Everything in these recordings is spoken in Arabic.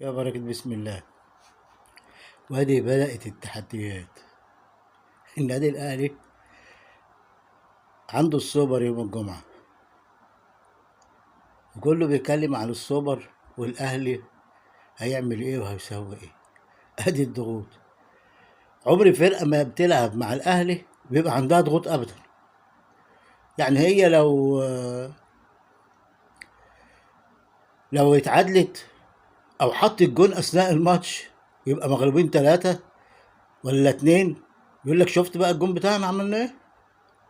يا بركة بسم الله. وادي بدأت التحديات. النادي الأهلي عنده السوبر يوم الجمعة، وكله بيتكلم عن السوبر والأهلي هيعمل ايه وهيسوي ايه. ادي الضغوط. عمر فرقة ما بتلعب مع الأهلي بيبقى عندها ضغوط أبدا. يعني هي لو اتعادلت أو حطت جون أثناء الماتش يبقى مغلوبين 3 ولا 2. يقول لك شفت بقى الجون بتاعنا عملنا ايه؟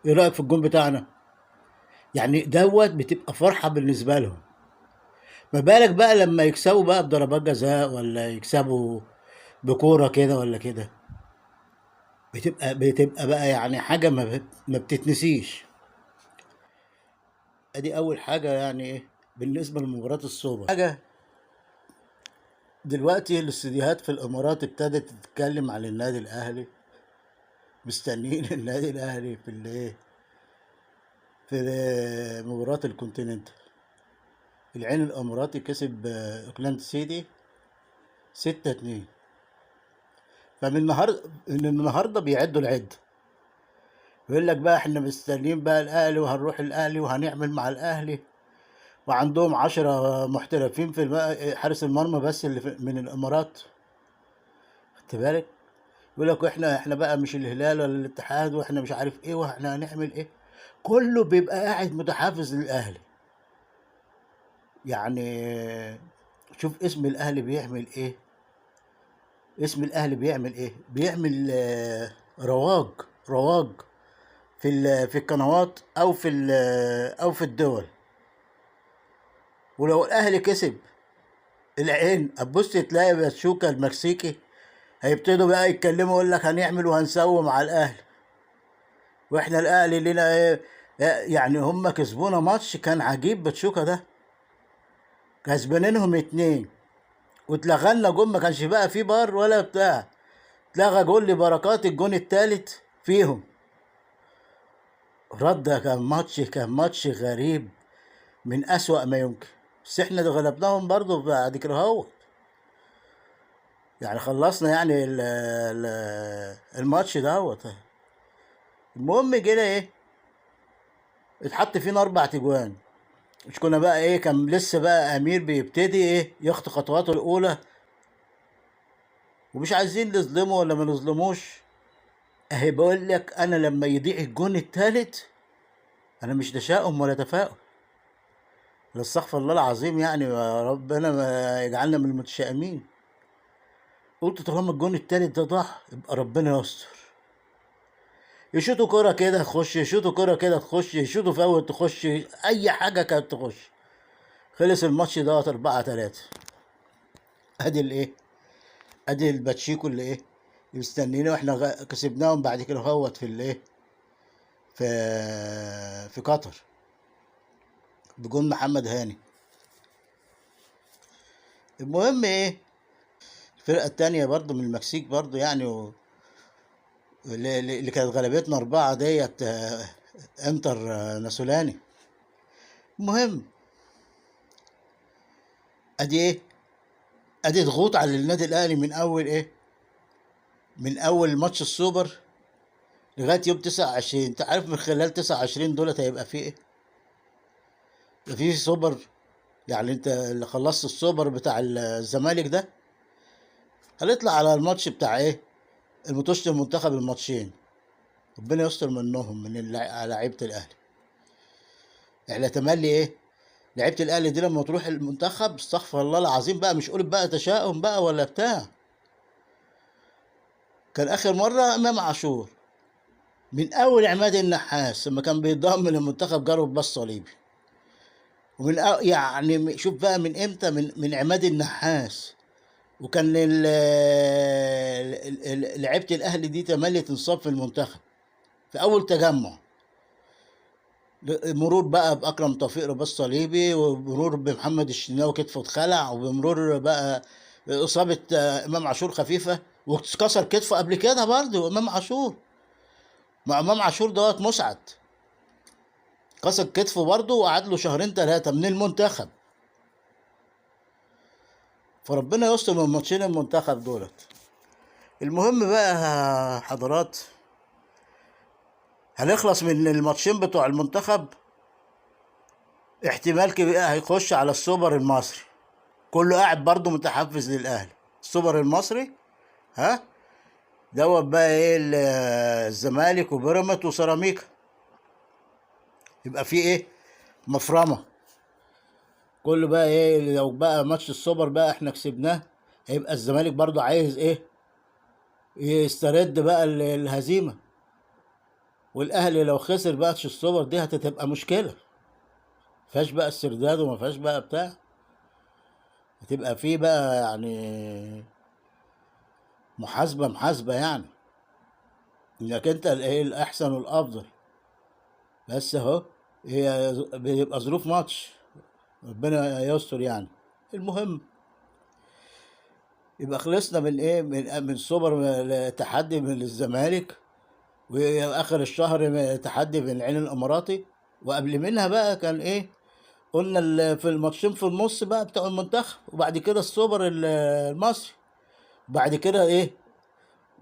ايه رأيك في الجون بتاعنا؟ يعني دوت بتبقى فرحة بالنسبة لهم. ما بالك بقى لما يكسبوا بقى بضربات جزاء ولا يكسبوا بكورة كده ولا كده. بتبقى بقى يعني حاجة ما بتتنسيش. ادي اول حاجة يعني ايه بالنسبة لمباراة السوبر. حاجة دلوقتي الاستديوهات في الامارات ابتدت تتكلم عن النادي الاهلي، مستنيين النادي الاهلي في الايه، في مباراة الكونتيننت. العين الاماراتي كسب اوكلاند سيتي 6-2. من النهارده بيعدوا العد. يقول لك بقى احنا مستنيين بقى الاهلي وهنروح الاهلي وهنعمل مع الاهلي، وعندهم 10 محترفين في حارس المرمى بس اللي من الامارات. خدت بالك؟ يقول لك احنا بقى مش الهلال ولا الاتحاد واحنا مش عارف ايه واحنا هنعمل ايه. كله بيبقى قاعد متحفز للاهلي. يعني شوف اسم الاهلي بيعمل ايه. اسم الاهلي بيعمل ايه؟ بيعمل رواج. رواج في القنوات او في الدول. ولو الاهلي كسب العين هتبص تلاقي باتشوكا المكسيكي هيبتدوا بقى يتكلموا يقول لك هنعمل وهنسوي مع الاهلي، واحنا الاهلي لنا ايه. يعني هم كسبونا ماتش كان عجيب. باتشوكا ده كسبانينهم 2 واتلغى لنا جون، ما كانش بقى فيه بار ولا بتاع. اتلغى جون لبركات الجون التالت فيهم. كان ماتش غريب من اسوأ ما يمكن. بس احنا غلبناهم برضو بعد كده هو. يعني خلصنا يعني الماتش دوت. المهم جينا ايه، اتحط فينا 4 تجوان. مش كنا بقى ايه، كان لسه بقى امير بيبتدي ايه يخطو خطواته الاولى، ومش عايزين نظلمه ولا ما نظلموش. اهي بقول لك انا لما يضيع الجون التالت انا مش تشاؤم ولا تفاؤل. لا استغفر الله العظيم، يعني يا ربنا ما يجعلنا من المتشائمين. قلت طالما الجون التالت ده ضاع يبقى ربنا يستر. يشوطوا كرة كده تخش، يشوطوا كرة كده تخش، يشوطوا فاول تخش، اي حاجة كانت تخش. خلص الماتش دوت 4-3. ادي الايه، ادي الباتشيكو اللي ايه مستنينا، واحنا كسبناهم بعد كده هوت في الايه، في في قطر بجون محمد هاني. المهم ايه، الفرقة التانية برضو من المكسيك برضو يعني اللي كانت غلبتنا 4 ديت انتر ناسولاني. المهم ادي ايه، ادي ضغوط على النادي الاهلي من اول ايه، من اول ماتش السوبر لغايه يوم 29. انت عارف من خلال 29 دولت هيبقى في ايه؟ يبقى في سوبر. يعني انت اللي خلصت السوبر بتاع الزمالك ده هنطلع على الماتش بتاع ايه، المطوشة المنتخب الماتشين. ربنا يستر منهم من لعيبة الاهلي. احنا تملي ايه، لعيبة الاهلي دي لما تروح المنتخب استغفر الله العظيم بقى، مش قول بقى تشاؤم بقى ولا بتاع. كان اخر مرة امام عاشور من اول عماد النحاس لما كان بيضم للمنتخب جاله بس صليبي. يعني شوف بقى من امتى، من عماد النحاس. وكان لعيبه الاهلي دي تملي تنصاب في المنتخب في اول تجمع. مرور بقى باكرم توفيق رباط صليبي، ومرور بمحمد الشناوي كتفه اتخلع، وبمرور بقى اصابه امام عاشور خفيفه واتكسر كتفه قبل كده برضه امام عاشور. مع امام عاشور دوت مسعد كسر كتفه برضه وقعد له 2 3 شهور من المنتخب. فربنا يستر من ماتشين المنتخب دولت. المهم بقى يا حضرات، هنخلص من الماتشين بتوع المنتخب، احتمال كبير هيخش على السوبر المصري. كله قاعد برضه متحفز للاهلي. السوبر المصري، ها، دوت بقى ايه الزمالك وبيراميدز وسيراميكا. يبقى في ايه؟ مفرمه. كله بقى ايه، لو بقى ماتش السوبر بقى احنا كسبناه، هيبقى الزمالك برضه عايز ايه؟ يسترد بقى الهزيمه. والاهلي لو خسر ماتش السوبر دي هتبقى مشكله. مفيهاش بقى استرداد وما فيهاش بقى بتاع، هتبقى فيه بقى يعني محاسبه يعني، انك انت الايه الاحسن والافضل. بس اهو، هي بيبقى ظروف ماتش، ربنا يستر يعني. المهم، يبقى خلصنا من ايه، من سوبر تحدي من الزمالك، واخر الشهر تحدي من العين الاماراتي. وقبل منها بقى كان ايه، قلنا في الماتشين في النص بقى بتوع المنتخب، وبعد كده السوبر المصري. وبعد كده ايه،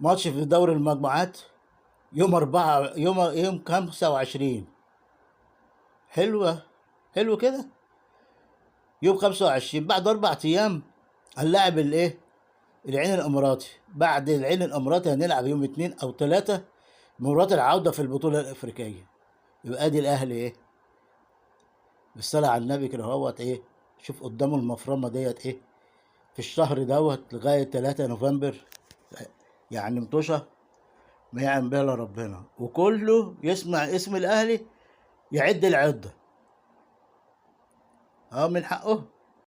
ماتش في دوري المجموعات يوم 4، يوم 25. حلوة، حلو كده. يوم 25 بعد 4 أيام هنلاعب الايه، العين الاماراتي. بعد العين الاماراتي هنلعب يوم 2 أو 3 مباراة العودة في البطولة الافريقية. يبقى ادي الاهلي ايه، بالصلاة على النبي كده اهوت ايه. شوف قدامه المفرمة ديت ايه، في الشهر دوت لغاية 3 نوفمبر، يعني مطوشة ما يعلم بها الا ربنا. وكله يسمع اسم الاهلي يعد العدة. اه، من حقه.